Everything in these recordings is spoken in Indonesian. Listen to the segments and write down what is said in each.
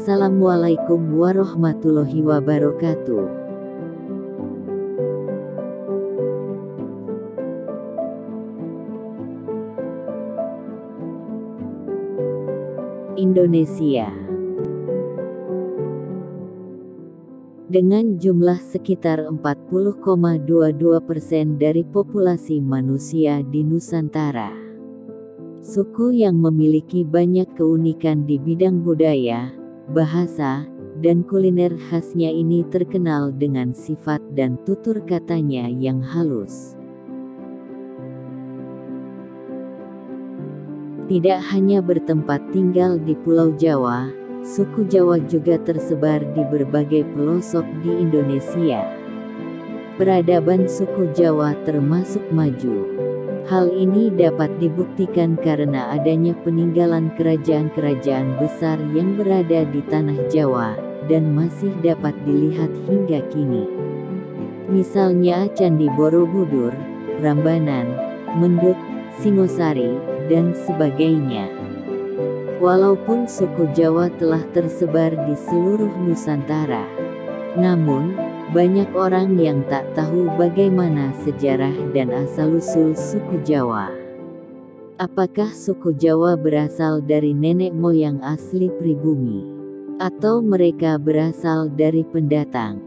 Assalamualaikum warahmatullahi wabarakatuh. Indonesia. Dengan jumlah sekitar 40,22% dari populasi manusia di Nusantara. Suku yang memiliki banyak keunikan di bidang budaya, bahasa, dan kuliner khasnya ini terkenal dengan sifat dan tutur katanya yang halus. Tidak hanya bertempat tinggal di Pulau Jawa, suku Jawa juga tersebar di berbagai pelosok di Indonesia. Peradaban suku Jawa termasuk maju. Hal ini dapat dibuktikan karena adanya peninggalan kerajaan-kerajaan besar yang berada di tanah Jawa, dan masih dapat dilihat hingga kini. Misalnya Candi Borobudur, Prambanan, Mendut, Singosari, dan sebagainya. Walaupun suku Jawa telah tersebar di seluruh Nusantara, namun banyak orang yang tak tahu bagaimana sejarah dan asal-usul suku Jawa. Apakah suku Jawa berasal dari nenek moyang asli pribumi? Atau mereka berasal dari pendatang?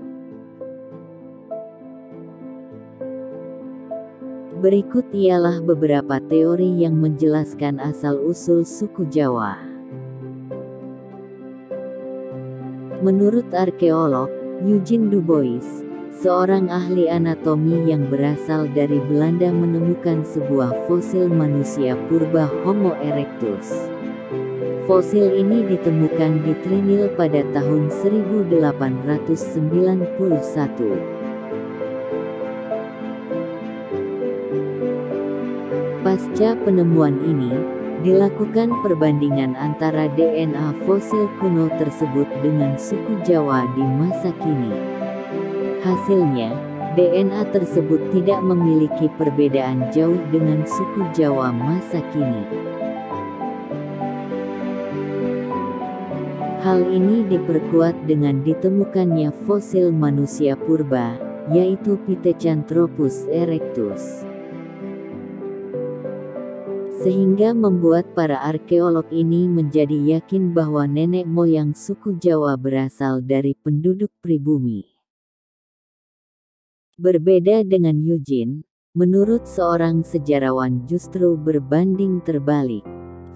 Berikut ialah beberapa teori yang menjelaskan asal-usul suku Jawa. Menurut arkeolog Eugene Du Bois, seorang ahli anatomi yang berasal dari Belanda menemukan sebuah fosil manusia purba Homo erectus. Fosil ini ditemukan di Trinil pada tahun 1891. Pasca penemuan ini, dilakukan perbandingan antara DNA fosil kuno tersebut dengan suku Jawa di masa kini. Hasilnya, DNA tersebut tidak memiliki perbedaan jauh dengan suku Jawa masa kini. Hal ini diperkuat dengan ditemukannya fosil manusia purba, yaitu Pithecanthropus erectus. Sehingga membuat para arkeolog ini menjadi yakin bahwa nenek moyang suku Jawa berasal dari penduduk pribumi. Berbeda dengan Eugene, menurut seorang sejarawan justru berbanding terbalik.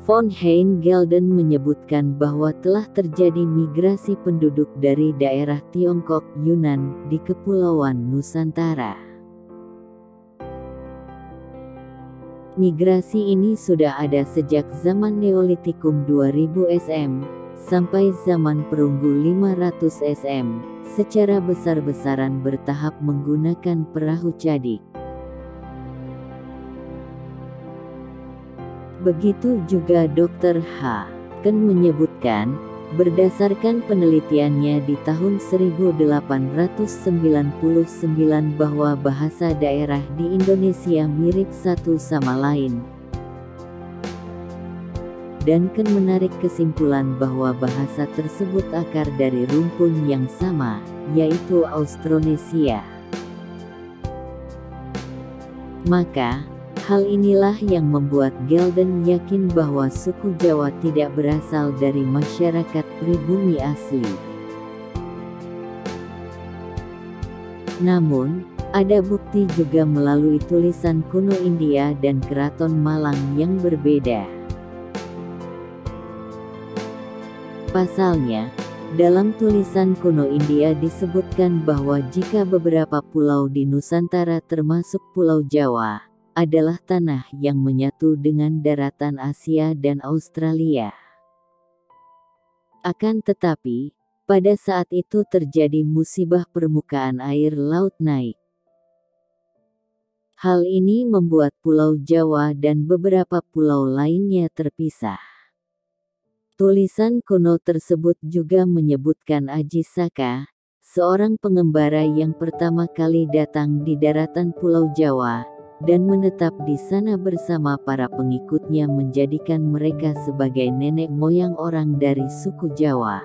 Von Hein Gelden menyebutkan bahwa telah terjadi migrasi penduduk dari daerah Tiongkok Yunan di Kepulauan Nusantara. Migrasi ini sudah ada sejak zaman Neolitikum 2000 SM, sampai zaman perunggu 500 SM, secara besar-besaran bertahap menggunakan perahu cadik. Begitu juga Dr. H. Ken menyebutkan, berdasarkan penelitiannya di tahun 1899 bahwa bahasa daerah di Indonesia mirip satu sama lain. Dan Ken menarik kesimpulan bahwa bahasa tersebut akar dari rumpun yang sama, yaitu Austronesia. Maka, hal inilah yang membuat Gelden yakin bahwa suku Jawa tidak berasal dari masyarakat pribumi asli. Namun, ada bukti juga melalui tulisan kuno India dan Keraton Malang yang berbeda. Pasalnya, dalam tulisan kuno India disebutkan bahwa jika beberapa pulau di Nusantara termasuk Pulau Jawa, adalah tanah yang menyatu dengan daratan Asia dan Australia. Akan tetapi, pada saat itu terjadi musibah permukaan air laut naik. Hal ini membuat Pulau Jawa dan beberapa pulau lainnya terpisah. Tulisan kuno tersebut juga menyebutkan Aji Saka, seorang pengembara yang pertama kali datang di daratan Pulau Jawa, dan menetap di sana bersama para pengikutnya menjadikan mereka sebagai nenek moyang orang dari suku Jawa.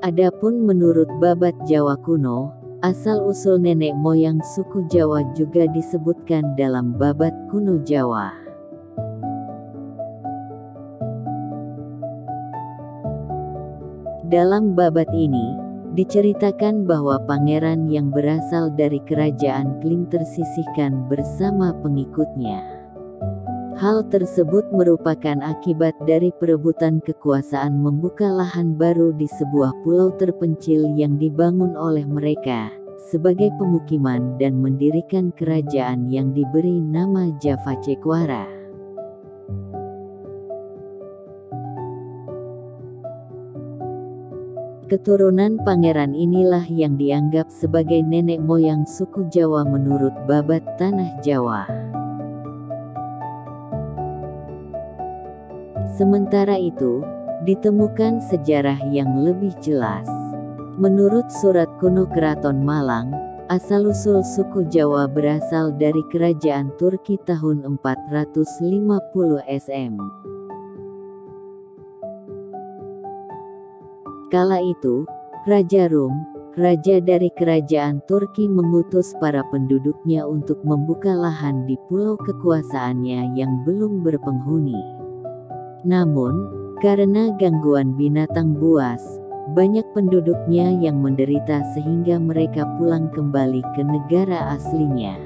Adapun menurut babat Jawa kuno, asal-usul nenek moyang suku Jawa juga disebutkan dalam babat kuno Jawa. Dalam babat ini, diceritakan bahwa pangeran yang berasal dari kerajaan Kling tersisihkan bersama pengikutnya. Hal tersebut merupakan akibat dari perebutan kekuasaan membuka lahan baru di sebuah pulau terpencil yang dibangun oleh mereka sebagai pemukiman dan mendirikan kerajaan yang diberi nama Java Cekwara. Keturunan pangeran inilah yang dianggap sebagai nenek moyang suku Jawa menurut babat Tanah Jawa. Sementara itu, ditemukan sejarah yang lebih jelas. Menurut surat kuno Keraton Malang, asal-usul suku Jawa berasal dari kerajaan Turki tahun 450 SM. Kala itu, Raja Rum, raja dari kerajaan Turki mengutus para penduduknya untuk membuka lahan di pulau kekuasaannya yang belum berpenghuni. Namun, karena gangguan binatang buas, banyak penduduknya yang menderita sehingga mereka pulang kembali ke negara aslinya.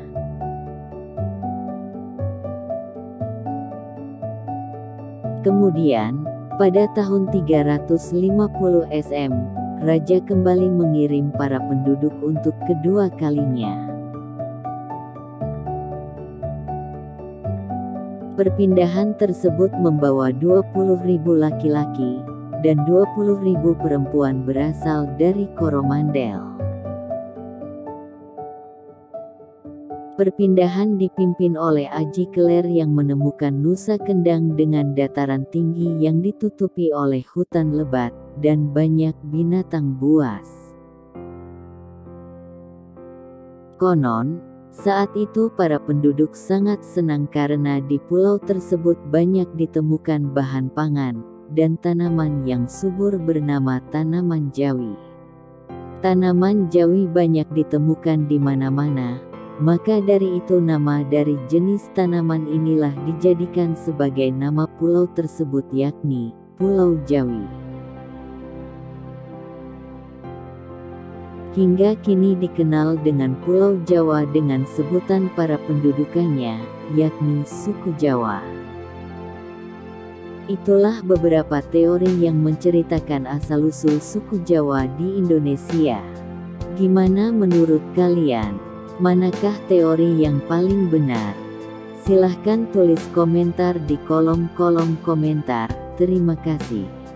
Kemudian, pada tahun 350 SM, Raja kembali mengirim para penduduk untuk kedua kalinya. Perpindahan tersebut membawa 20.000 laki-laki dan 20.000 perempuan berasal dari Coromandel. Perpindahan dipimpin oleh Aji Keler yang menemukan Nusa Kendang dengan dataran tinggi yang ditutupi oleh hutan lebat dan banyak binatang buas. Konon, saat itu para penduduk sangat senang karena di pulau tersebut banyak ditemukan bahan pangan dan tanaman yang subur bernama tanaman jawi. Tanaman jawi banyak ditemukan di mana-mana, maka dari itu nama dari jenis tanaman inilah dijadikan sebagai nama pulau tersebut yakni Pulau Jawi. Hingga kini dikenal dengan Pulau Jawa dengan sebutan para pendudukannya, yakni suku Jawa. Itulah beberapa teori yang menceritakan asal-usul suku Jawa di Indonesia. Gimana menurut kalian? Manakah teori yang paling benar? Silahkan tulis komentar di kolom komentar. Terima kasih.